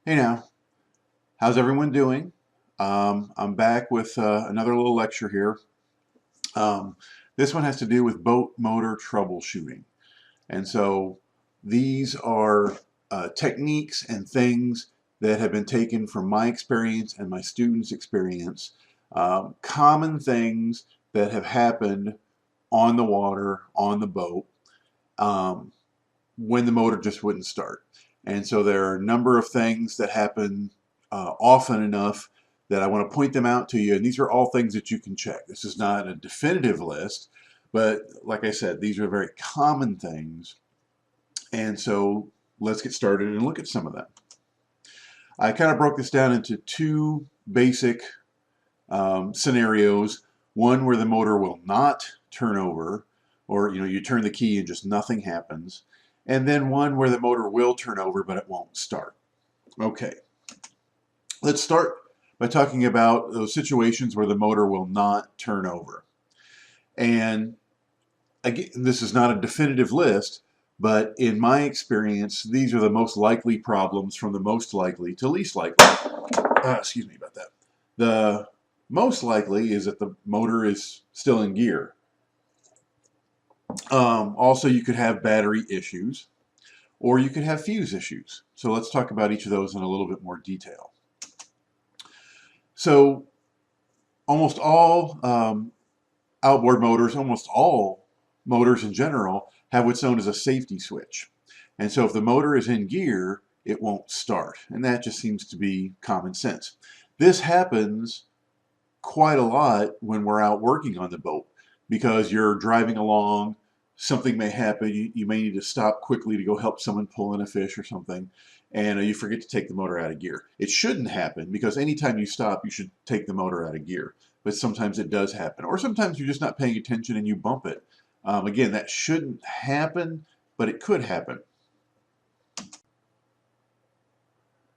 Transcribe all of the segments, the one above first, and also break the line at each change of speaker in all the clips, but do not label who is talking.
Hey now, how's everyone doing? I'm back with another little lecture here. Um, this one has to do with boat motor troubleshooting. And so these are techniques and things that have been taken from my experience and my students' experience, common things that have happened on the water, on the boat, um, when the motor just wouldn't start. And so there are a number of things that happen often enough that I want to point them out to you. And these are all things that you can check. This is not a definitive list, but like I said, these are very common things. And so let's get started and look at some of them. I kind of broke this down into two basic scenarios. One where the motor will not turn over, or you turn the key and just nothing happens, and then one where the motor will turn over but it won't start. Okay, let's start by talking about those situations where the motor will not turn over. And again, this is not a definitive list, but in my experience, these are the most likely problems from the most likely to least likely. Excuse me about that. The most likely is that the motor is still in gear. Also, you could have battery issues, or you could have fuse issues. So let's talk about each of those in a little bit more detail. So almost all outboard motors, almost all motors in general, have what's known as a safety switch. And so if the motor is in gear, it won't start. And that just seems to be common sense. This happens quite a lot when we're out working on the boat because you're driving along, something may happen, you may need to stop quickly to go help someone pull in a fish or something, and you forget to take the motor out of gear. It shouldn't happen because anytime you stop, you should take the motor out of gear. But sometimes it does happen. Or sometimes you're just not paying attention and you bump it. Again, that shouldn't happen, but it could happen.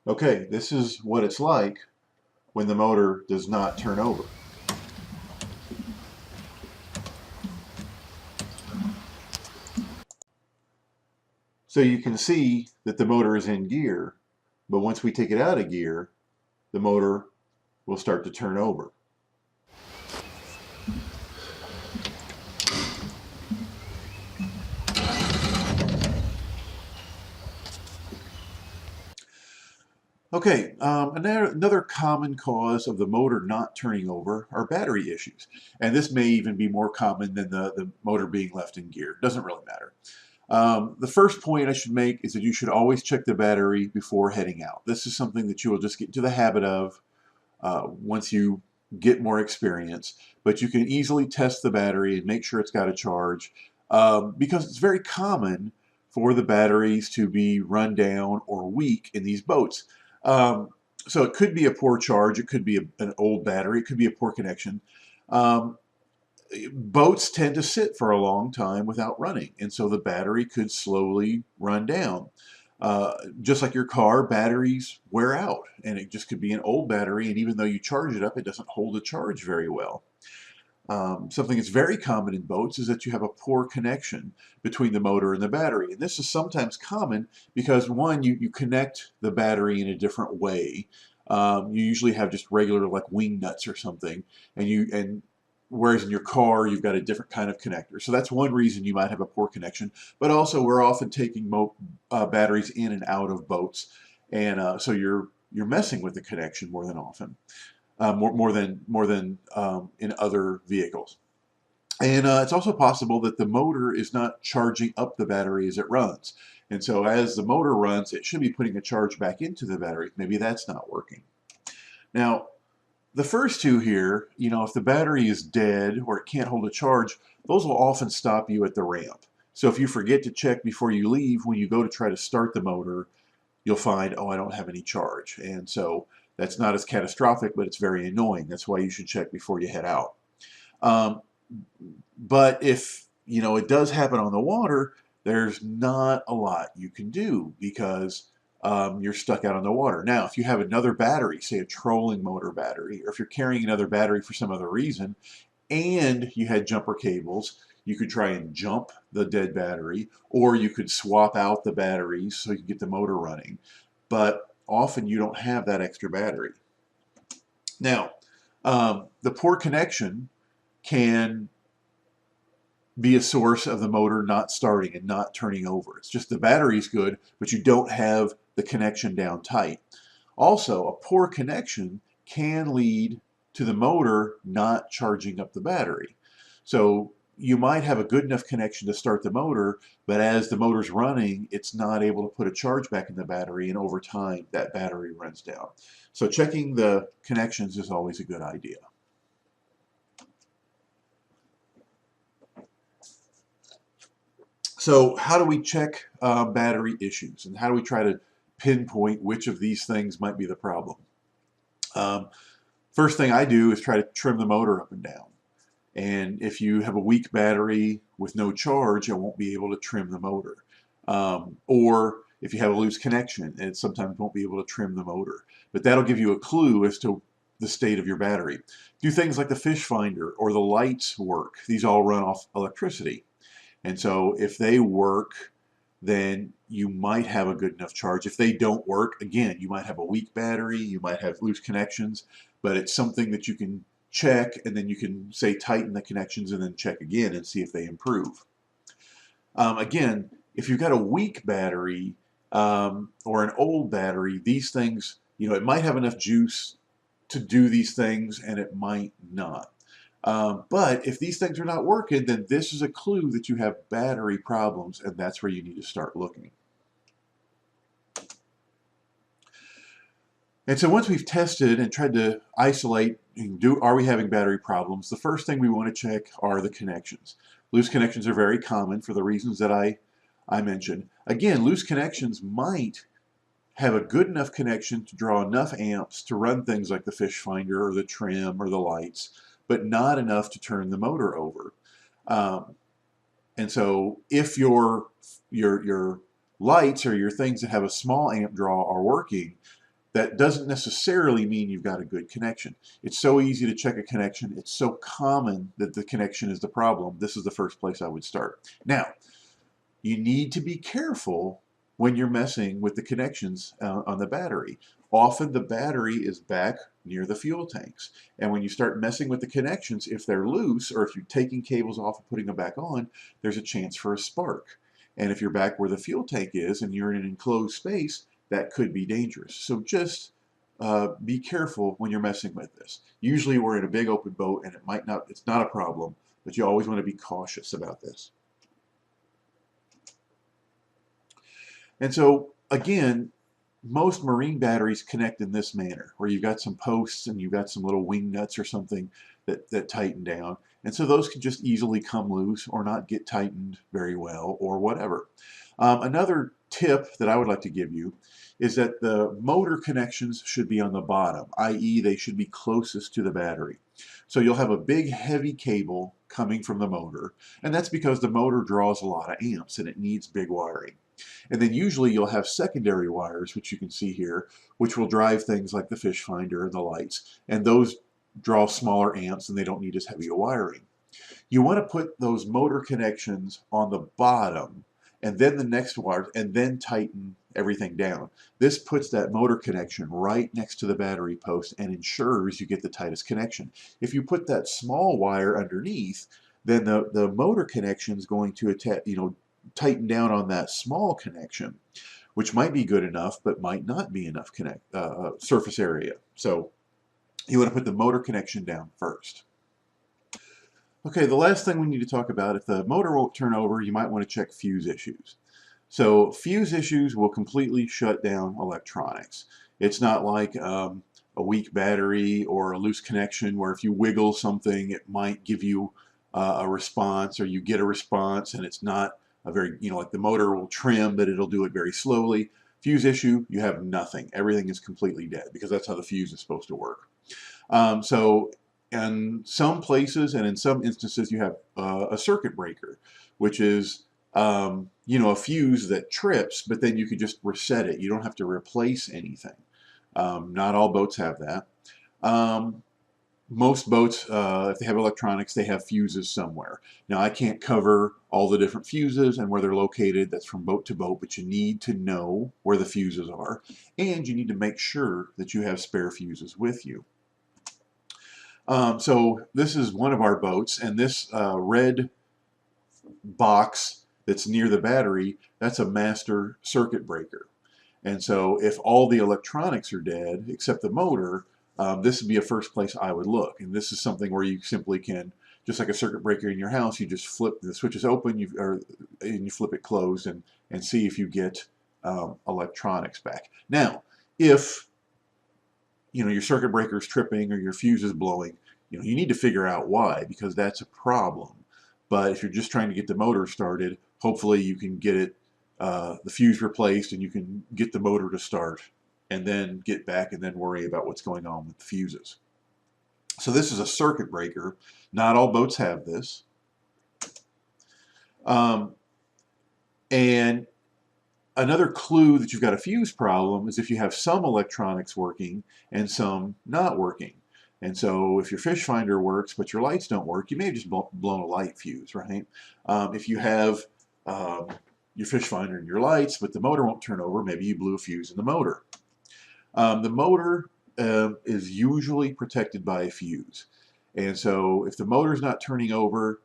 Okay, this is what it's like when the motor does not turn over. So you can see that the motor is in gear, but once we take it out of gear, the motor will start to turn over. Okay, another common cause of the motor not turning over are battery issues. And this may even be more common than the motor being left in gear. Doesn't really matter. The first point I should make is that you should always check the battery before heading out. This is something that you will just get into the habit of once you get more experience. But you can easily test the battery and make sure it's got a charge because it's very common for the batteries to be run down or weak in these boats. Um, so it could be a poor charge, it could be an old battery, it could be a poor connection. Um, Boats tend to sit for a long time without running, and so the battery could slowly run down. Just like your car, batteries wear out, and it just could be an old battery, and even though you charge it up, it doesn't hold a charge very well. Something that's very common in boats is that you have a poor connection between the motor and the battery. And this is sometimes common because, one, you connect the battery in a different way. You usually have just regular like wing nuts or something, and whereas in your car you've got a different kind of connector. So that's one reason you might have a poor connection. But also we're often taking batteries in and out of boats, and so you're messing with the connection more than often more than in other vehicles. And it's also possible that the motor is not charging up the battery as it runs. And so as the motor runs, it should be putting a charge back into the battery. Maybe that's not working. Now, the first two here, if the battery is dead or it can't hold a charge, those will often stop you at the ramp. So if you forget to check before you leave, when you go to try to start the motor, you'll find, oh, I don't have any charge. And so that's not as catastrophic, but it's very annoying. That's why you should check before you head out. Um, but if, it does happen on the water, there's not a lot you can do because you're stuck out on the water. Now, if you have another battery, say a trolling motor battery, or if you're carrying another battery for some other reason, and you had jumper cables, you could try and jump the dead battery, or you could swap out the batteries so you get the motor running. But often you don't have that extra battery. Now, the poor connection can be a source of the motor not starting and not turning over. It's just the battery's good, but you don't have the connection down tight. Also, a poor connection can lead to the motor not charging up the battery. So you might have a good enough connection to start the motor, but as the motor's running, it's not able to put a charge back in the battery, and over time, that battery runs down. So checking the connections is always a good idea. So how do we check battery issues, and how do we try to pinpoint which of these things might be the problem? First thing I do is try to trim the motor up and down. And if you have a weak battery with no charge, it won't be able to trim the motor. Or if you have a loose connection, it sometimes won't be able to trim the motor. But that'll give you a clue as to the state of your battery. Do things like the fish finder or the lights work. These all run off electricity. And so if they work, then you might have a good enough charge. If they don't work, again, you might have a weak battery, you might have loose connections, but it's something that you can check, and then you can say tighten the connections and then check again and see if they improve. Again, if you've got a weak battery or an old battery, these things, it might have enough juice to do these things and it might not. But if these things are not working, then this is a clue that you have battery problems, and that's where you need to start looking. And so once we've tested and tried to isolate, are we having battery problems, the first thing we want to check are the connections. Loose connections are very common for the reasons that I mentioned. Again, loose connections might have a good enough connection to draw enough amps to run things like the fish finder or the trim or the lights, but not enough to turn the motor over. And so if your lights or your things that have a small amp draw are working, that doesn't necessarily mean you've got a good connection. It's so easy to check a connection. It's so common that the connection is the problem. This is the first place I would start. Now, you need to be careful when you're messing with the connections on the battery. Often the battery is back near the fuel tanks. And when you start messing with the connections, if they're loose or if you're taking cables off and putting them back on, there's a chance for a spark. And if you're back where the fuel tank is and you're in an enclosed space, that could be dangerous. So just be careful when you're messing with this. Usually we're in a big open boat and it's not a problem, but you always want to be cautious about this. And so again, most marine batteries connect in this manner, where you've got some posts and you've got some little wing nuts or something that tighten down. And so those can just easily come loose or not get tightened very well or whatever. Another tip that I would like to give you is that the motor connections should be on the bottom, i.e. they should be closest to the battery. So you'll have a big heavy cable coming from the motor, and that's because the motor draws a lot of amps and it needs big wiring. And then usually you'll have secondary wires, which you can see here, which will drive things like the fish finder and the lights, and those draw smaller amps and they don't need as heavy a wiring. You want to put those motor connections on the bottom and then the next wire, and then tighten everything down. This puts that motor connection right next to the battery post and ensures you get the tightest connection. If you put that small wire underneath, then the motor connection is going to tighten down on that small connection, which might be good enough but might not be enough surface area. So you want to put the motor connection down first. Okay, the last thing we need to talk about, if the motor won't turn over, you might want to check fuse issues. So fuse issues will completely shut down electronics. It's not like a weak battery or a loose connection where if you wiggle something, it might give you a response, or you get a response and it's not a very, like the motor will trim, but it'll do it very slowly. Fuse issue, you have nothing. Everything is completely dead because that's how the fuse is supposed to work. So in some places and in some instances you have a circuit breaker, which is a fuse that trips, but then you can just reset it. You don't have to replace anything. Not all boats have that. most boats, if they have electronics, they have fuses somewhere. Now, I can't cover all the different fuses and where they're located. That's from boat to boat, but you need to know where the fuses are, and you need to make sure that you have spare fuses with you. So this is one of our boats, and this red box that's near the battery, that's a master circuit breaker. And so if all the electronics are dead except the motor, this would be a first place I would look. And this is something where you simply can, just like a circuit breaker in your house, you just flip the switch is open, and you flip it closed and see if you get electronics back. Now, if your circuit breaker is tripping or your fuse is blowing, you need to figure out why, because that's a problem. But if you're just trying to get the motor started, hopefully you can get it the fuse replaced and you can get the motor to start and then get back and then worry about what's going on with the fuses. So this is a circuit breaker. Not all boats have this. And another clue that you've got a fuse problem is if you have some electronics working and some not working. And so if your fish finder works but your lights don't work, you may have just blown a light fuse, right? If you have your fish finder and your lights, but the motor won't turn over, maybe you blew a fuse in the motor. The motor is usually protected by a fuse. And so if the motor's not turning over,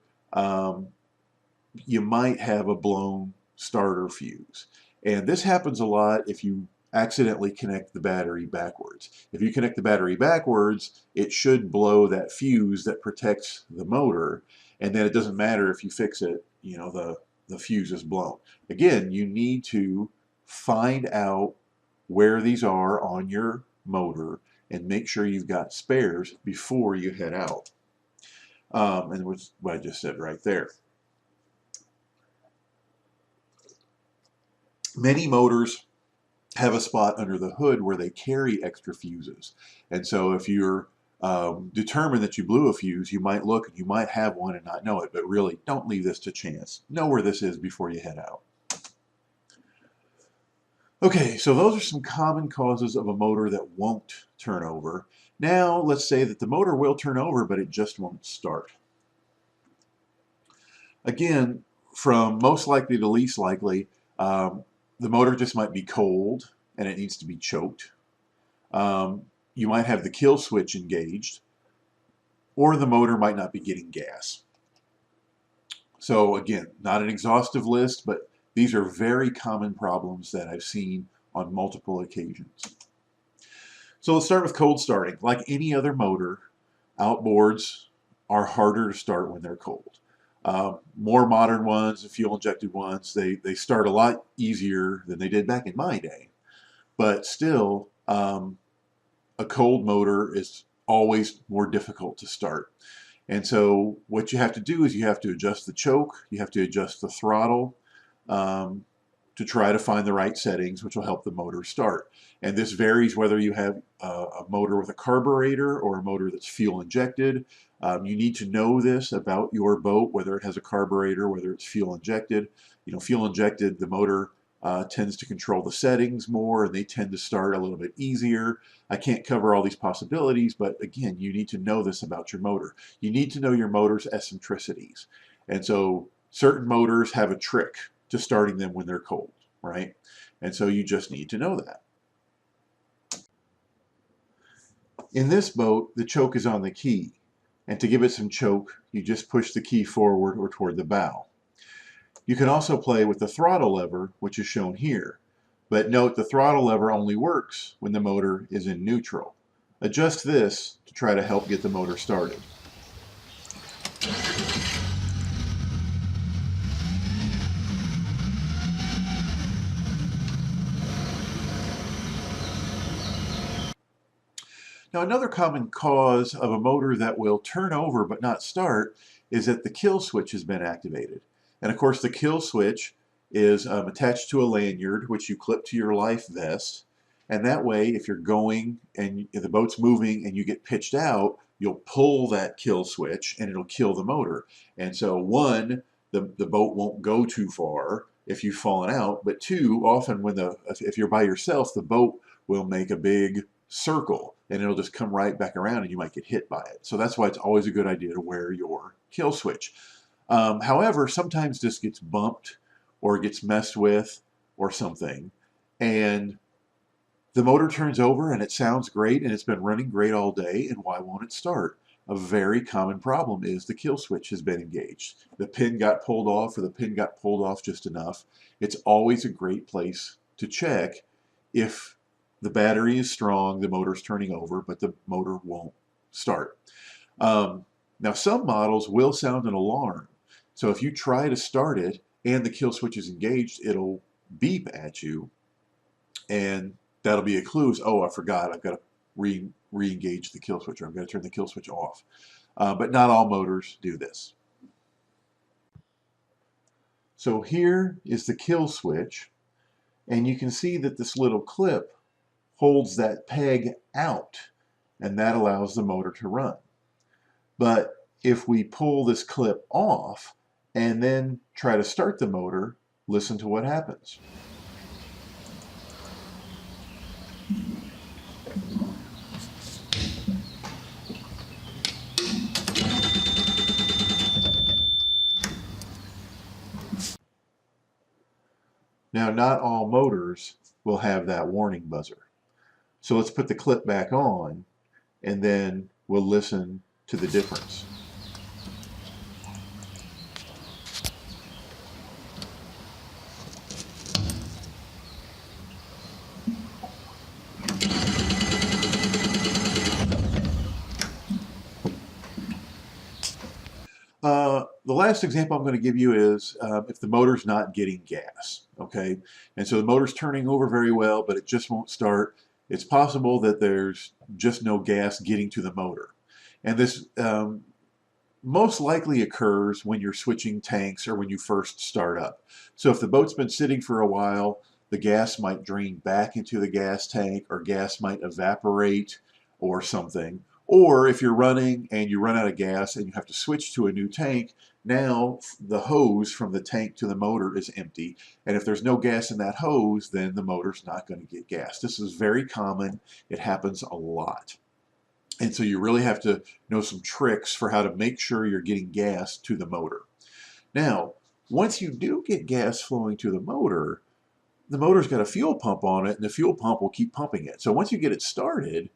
you might have a blown starter fuse. And this happens a lot if you accidentally connect the battery backwards. If you connect the battery backwards, it should blow that fuse that protects the motor, and then it doesn't matter if you fix it, the fuse is blown. Again, you need to find out where these are on your motor and make sure you've got spares before you head out. And what's what I just said right there. Many motors have a spot under the hood where they carry extra fuses. And so if you're determined that you blew a fuse, you might look and you might have one and not know it, but really don't leave this to chance. Know where this is before you head out. Okay, so those are some common causes of a motor that won't turn over. Now let's say that the motor will turn over, but it just won't start. Again, from most likely to least likely, the motor just might be cold and it needs to be choked. You might have the kill switch engaged, or the motor might not be getting gas. So again, not an exhaustive list, but these are very common problems that I've seen on multiple occasions. So let's start with cold starting. Like any other motor, outboards are harder to start when they're cold. More modern ones, the fuel-injected ones, they start a lot easier than they did back in my day. But still, a cold motor is always more difficult to start. And so what you have to do is you have to adjust the choke, you have to adjust the throttle to try to find the right settings, which will help the motor start. And this varies whether you have a motor with a carburetor or a motor that's fuel injected. You need to know this about your boat, whether it has a carburetor, whether it's fuel injected. Fuel injected, the motor tends to control the settings more, and they tend to start a little bit easier. I can't cover all these possibilities, but again, you need to know this about your motor. You need to know your motor's eccentricities. And so certain motors have a trick to starting them when they're cold, right? And so you just need to know that. In this boat, the choke is on the key. And to give it some choke, you just push the key forward or toward the bow. You can also play with the throttle lever, which is shown here. But note the throttle lever only works when the motor is in neutral. Adjust this to try to help get the motor started. Now, another common cause of a motor that will turn over but not start is that the kill switch has been activated. And of course, the kill switch is attached to a lanyard which you clip to your life vest. And that way, if you're going and the boat's moving and you get pitched out, you'll pull that kill switch and it'll kill the motor. And so one, the boat won't go too far if you've fallen out, but two, often if you're by yourself, the boat will make a big circle. and it'll just come right back around and you might get hit by it. So that's why it's always a good idea to wear your kill switch. However, sometimes this gets bumped or gets messed with or something, and the motor turns over and it sounds great and it's been running great all day, and why won't it start? A very common problem is the kill switch has been engaged. The pin got pulled off, or the pin got pulled off just enough. It's always a great place to check if the battery is strong, the motor's turning over, but the motor won't start. Now, some models will sound an alarm. So if you try to start it and the kill switch is engaged, it'll beep at you, and that'll be a clue. Oh, I forgot, I've got to re-engage the kill switch, or I'm going to turn the kill switch off. But not all motors do this. So here is the kill switch, and you can see that this little clip holds that peg out, and that allows the motor to run. But if we pull this clip off and then try to start the motor, listen to what happens. Now, not all motors will have that warning buzzer. So let's put the clip back on, and then we'll listen to the difference. The last example I'm going to give you is if the motor's not getting gas, okay? And so the motor's turning over very well, but it just won't start. It's possible that there's just no gas getting to the motor. And this most likely occurs when you're switching tanks or when you first start up. So if the boat's been sitting for a while, the gas might drain back into the gas tank, or gas might evaporate or something. Or if you're running and you run out of gas and you have to switch to a new tank, now the hose from the tank to the motor is empty. And if there's no gas in that hose, then the motor's not going to get gas. This is very common. It happens a lot. And so you really have to know some tricks for how to make sure you're getting gas to the motor. Now, once you do get gas flowing to the motor's got a fuel pump on it, and the fuel pump will keep pumping it. So once you get it started,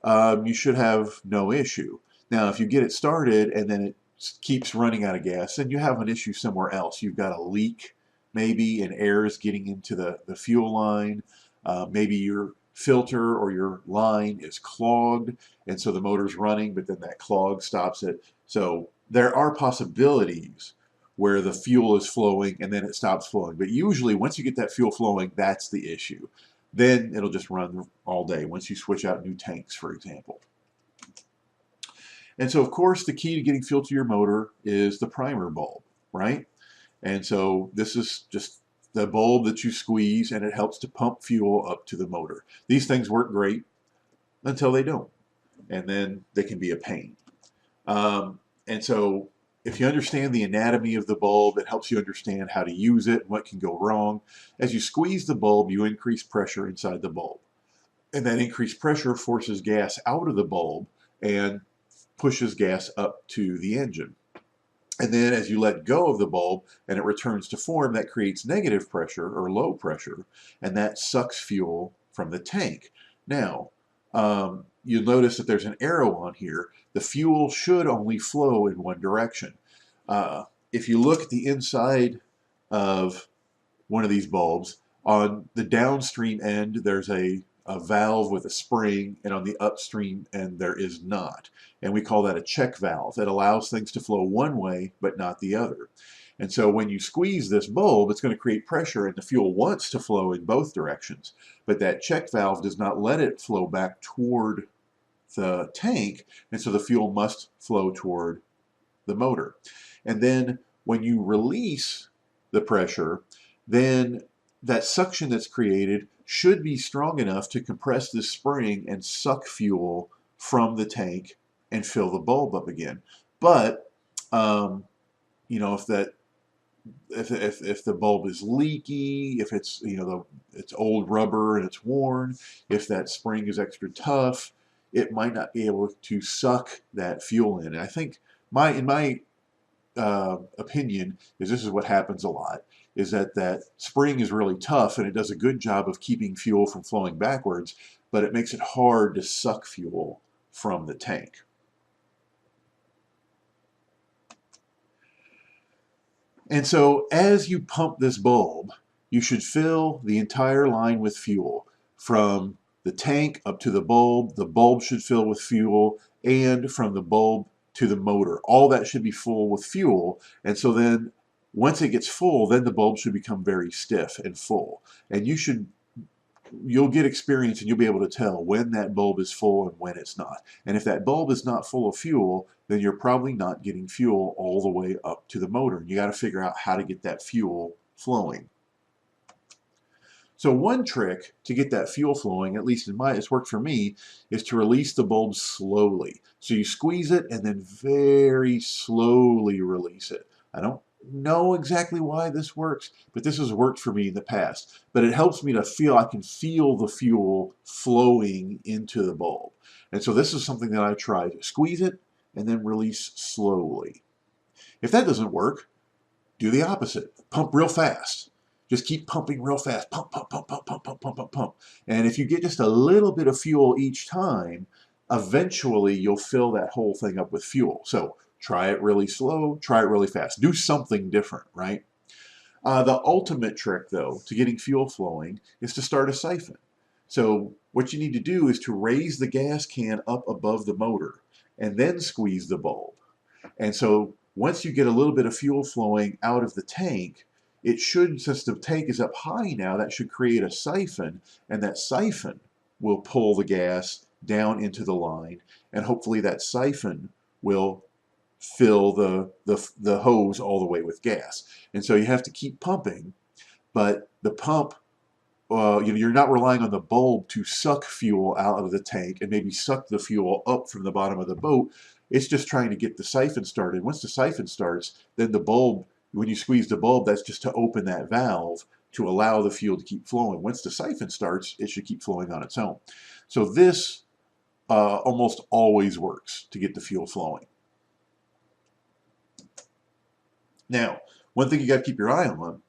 you should have no issue. Now, if you get it started and then it keeps running out of gas, then you have an issue somewhere else. You've got a leak, maybe, and air is getting into the fuel line. Maybe your filter or your line is clogged, and so the motor's running, but then that clog stops it. So there are possibilities where the fuel is flowing and then it stops flowing. But usually, once you get that fuel flowing, that's the issue. Then it'll just run all day once you switch out new tanks, for example. And so, of course, the key to getting fuel to your motor is the primer bulb, right? And so this is just the bulb that you squeeze, and it helps to pump fuel up to the motor. These things work great until they don't, and then they can be a pain. And so if you understand the anatomy of the bulb, it helps you understand how to use it and what can go wrong. As you squeeze the bulb, you increase pressure inside the bulb. And that increased pressure forces gas out of the bulb and pushes gas up to the engine. And then as you let go of the bulb and it returns to form, that creates negative pressure or low pressure, and that sucks fuel from the tank. Now, you'll notice that there's an arrow on here. The fuel should only flow in one direction. If you look at the inside of one of these bulbs, on the downstream end there's a valve with a spring, and on the upstream end there is not. And we call that a check valve. It allows things to flow one way but not the other. And so when you squeeze this bulb, it's going to create pressure, and the fuel wants to flow in both directions. But that check valve does not let it flow back toward the tank, and so the fuel must flow toward the motor. And then when you release the pressure, then that suction that's created should be strong enough to compress this spring and suck fuel from the tank and fill the bulb up again. But you know, if the bulb is leaky, if it's it's old rubber and it's worn, if that spring is extra tough, it might not be able to suck that fuel in. And I think in my opinion is this is what happens a lot, is that spring is really tough and it does a good job of keeping fuel from flowing backwards, but it makes it hard to suck fuel from the tank. And so as you pump this bulb, you should fill the entire line with fuel. From the tank up to the bulb should fill with fuel, and from the bulb to the motor. All that should be full with fuel, and so then once it gets full, then the bulb should become very stiff and full. And you'll get experience and you'll be able to tell when that bulb is full and when it's not. And if that bulb is not full of fuel, then you're probably not getting fuel all the way up to the motor. You got to figure out how to get that fuel flowing. So one trick to get that fuel flowing, at least it's worked for me, is to release the bulb slowly. So you squeeze it and then very slowly release it. I don't know exactly why this works, but this has worked for me in the past. But it helps me to feel, I can feel the fuel flowing into the bulb. And so this is something that I try to squeeze it and then release slowly. If that doesn't work, do the opposite. Pump real fast. Just keep pumping real fast. Pump, pump, pump, pump, pump, pump, pump, pump, pump. And if you get just a little bit of fuel each time, eventually you'll fill that whole thing up with fuel. So try it really slow, try it really fast. Do something different, right? The ultimate trick, though, to getting fuel flowing is to start a siphon. So what you need to do is to raise the gas can up above the motor and then squeeze the bulb. And so once you get a little bit of fuel flowing out of the tank, it should, since the tank is up high now, that should create a siphon, and that siphon will pull the gas down into the line, and hopefully that siphon will fill the hose all the way with gas. And so you have to keep pumping, but the pump, you're not relying on the bulb to suck fuel out of the tank and maybe suck the fuel up from the bottom of the boat. It's just trying to get the siphon started. Once the siphon starts, then the bulb, when you squeeze the bulb, that's just to open that valve to allow the fuel to keep flowing. Once the siphon starts, it should keep flowing on its own. So this almost always works to get the fuel flowing. Now, one thing you got to keep your eye on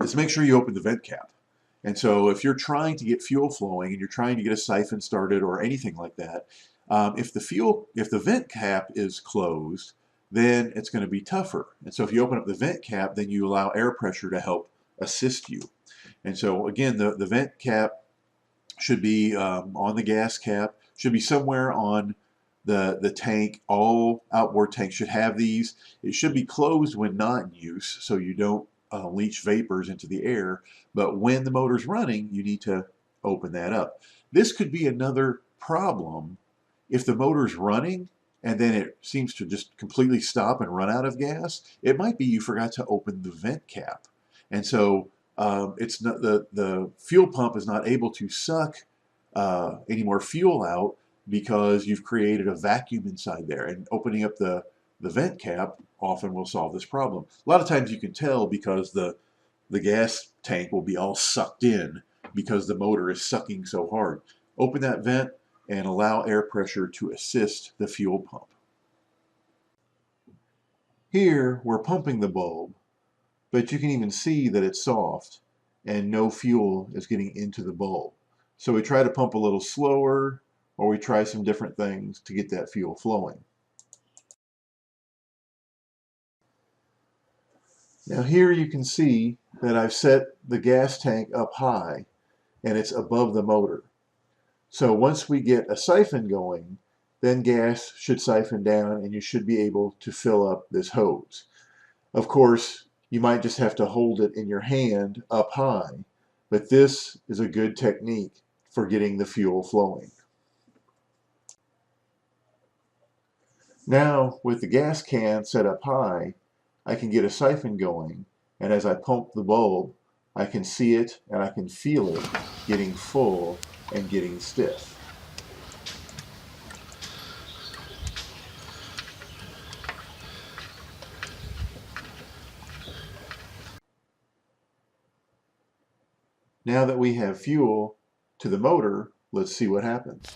is make sure you open the vent cap. And so if you're trying to get fuel flowing and you're trying to get a siphon started or anything like that, if the vent cap is closed, then it's going to be tougher. And so if you open up the vent cap, then you allow air pressure to help assist you. And so again, the vent cap should be on the gas cap, should be somewhere on the tank. All outboard tanks should have these. It should be closed when not in use so you don't leach vapors into the air. But when the motor's running, you need to open that up. This could be another problem if the motor's running and then it seems to just completely stop and run out of gas. It might be you forgot to open the vent cap. And so it's not, the fuel pump is not able to suck any more fuel out because you've created a vacuum inside there. And opening up the vent cap often will solve this problem. A lot of times you can tell because the gas tank will be all sucked in because the motor is sucking so hard. Open that vent and allow air pressure to assist the fuel pump. Here we're pumping the bulb, but you can even see that it's soft and no fuel is getting into the bulb. So we try to pump a little slower, or we try some different things to get that fuel flowing. Now here you can see that I've set the gas tank up high and it's above the motor. So once we get a siphon going, then gas should siphon down and you should be able to fill up this hose. Of course, you might just have to hold it in your hand up high, but this is a good technique for getting the fuel flowing. Now, with the gas can set up high, I can get a siphon going, and as I pump the bulb, I can see it and I can feel it getting full and getting stiff. Now that we have fuel to the motor, Let's see what happens.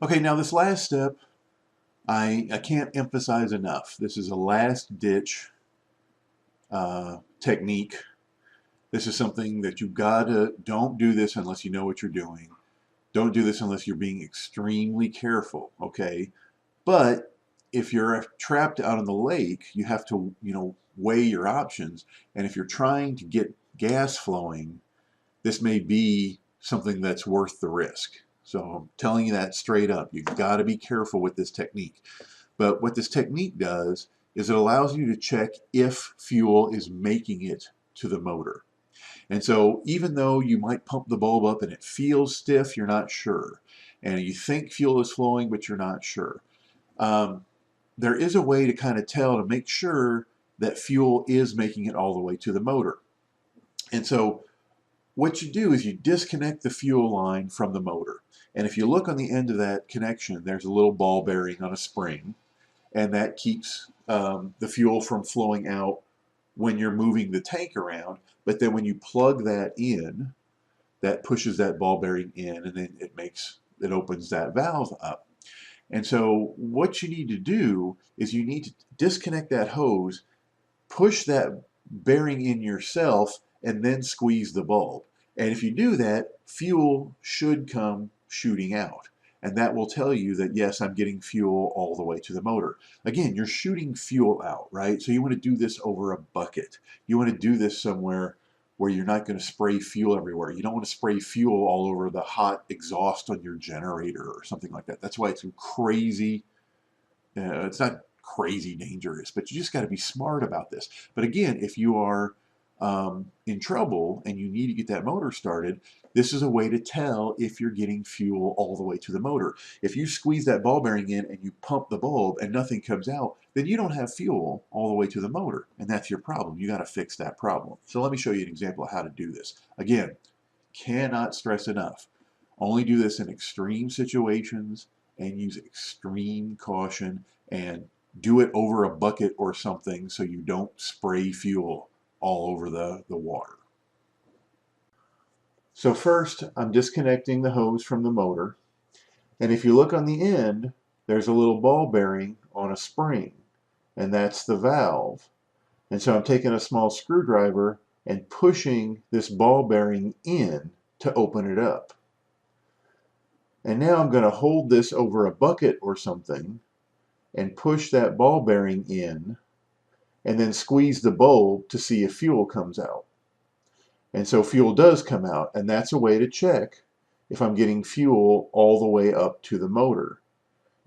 Okay, now this last step, I can't emphasize enough. This is a last ditch technique. This is something that you gotta, don't do this unless you know what you're doing. Don't do this unless you're being extremely careful, okay? But if you're trapped out on the lake, you have to, weigh your options. And if you're trying to get gas flowing, this may be something that's worth the risk. So I'm telling you that straight up. You've got to be careful with this technique. But what this technique does is it allows you to check if fuel is making it to the motor. And so even though you might pump the bulb up and it feels stiff, you're not sure. And you think fuel is flowing, but you're not sure. There is a way to kind of tell to make sure that fuel is making it all the way to the motor. And so what you do is you disconnect the fuel line from the motor. And if you look on the end of that connection, there's a little ball bearing on a spring, and that keeps the fuel from flowing out when you're moving the tank around. But then when you plug that in, that pushes that ball bearing in, and then it opens that valve up. And so what you need to do is you need to disconnect that hose, push that bearing in yourself, and then squeeze the bulb. And if you do that, fuel should come shooting out. And that will tell you that, yes, I'm getting fuel all the way to the motor. Again, you're shooting fuel out, right? So you want to do this over a bucket. You want to do this somewhere where you're not going to spray fuel everywhere. You don't want to spray fuel all over the hot exhaust on your generator or something like that. That's why it's crazy. It's not crazy dangerous, but you just got to be smart about this. But again, if you are in trouble and you need to get that motor started, this is a way to tell if you're getting fuel all the way to the motor. If you squeeze that ball bearing in and you pump the bulb and nothing comes out, then you don't have fuel all the way to the motor, and that's your problem. You got to fix that problem. So let me show you an example of how to do this. Again, cannot stress enough. Only do this in extreme situations and use extreme caution, and do it over a bucket or something so you don't spray fuel all over the water. So first, I'm disconnecting the hose from the motor. And if you look on the end, there's a little ball bearing on a spring, and that's the valve. And so I'm taking a small screwdriver and pushing this ball bearing in to open it up. And now I'm going to hold this over a bucket or something and push that ball bearing in, and then squeeze the bulb to see if fuel comes out. And so fuel does come out, and that's a way to check if I'm getting fuel all the way up to the motor.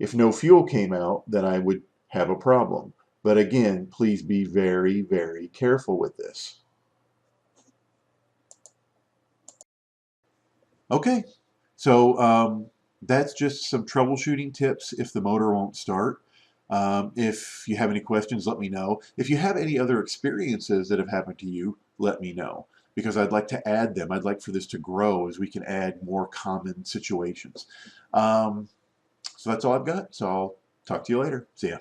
If no fuel came out, then I would have a problem. But again, please be very, very careful with this. Okay, so that's just some troubleshooting tips if the motor won't start. If you have any questions, let me know. If you have any other experiences that have happened to you, let me know, because I'd like to add them. I'd like for this to grow as we can add more common situations. So that's all I've got. So I'll talk to you later. See ya.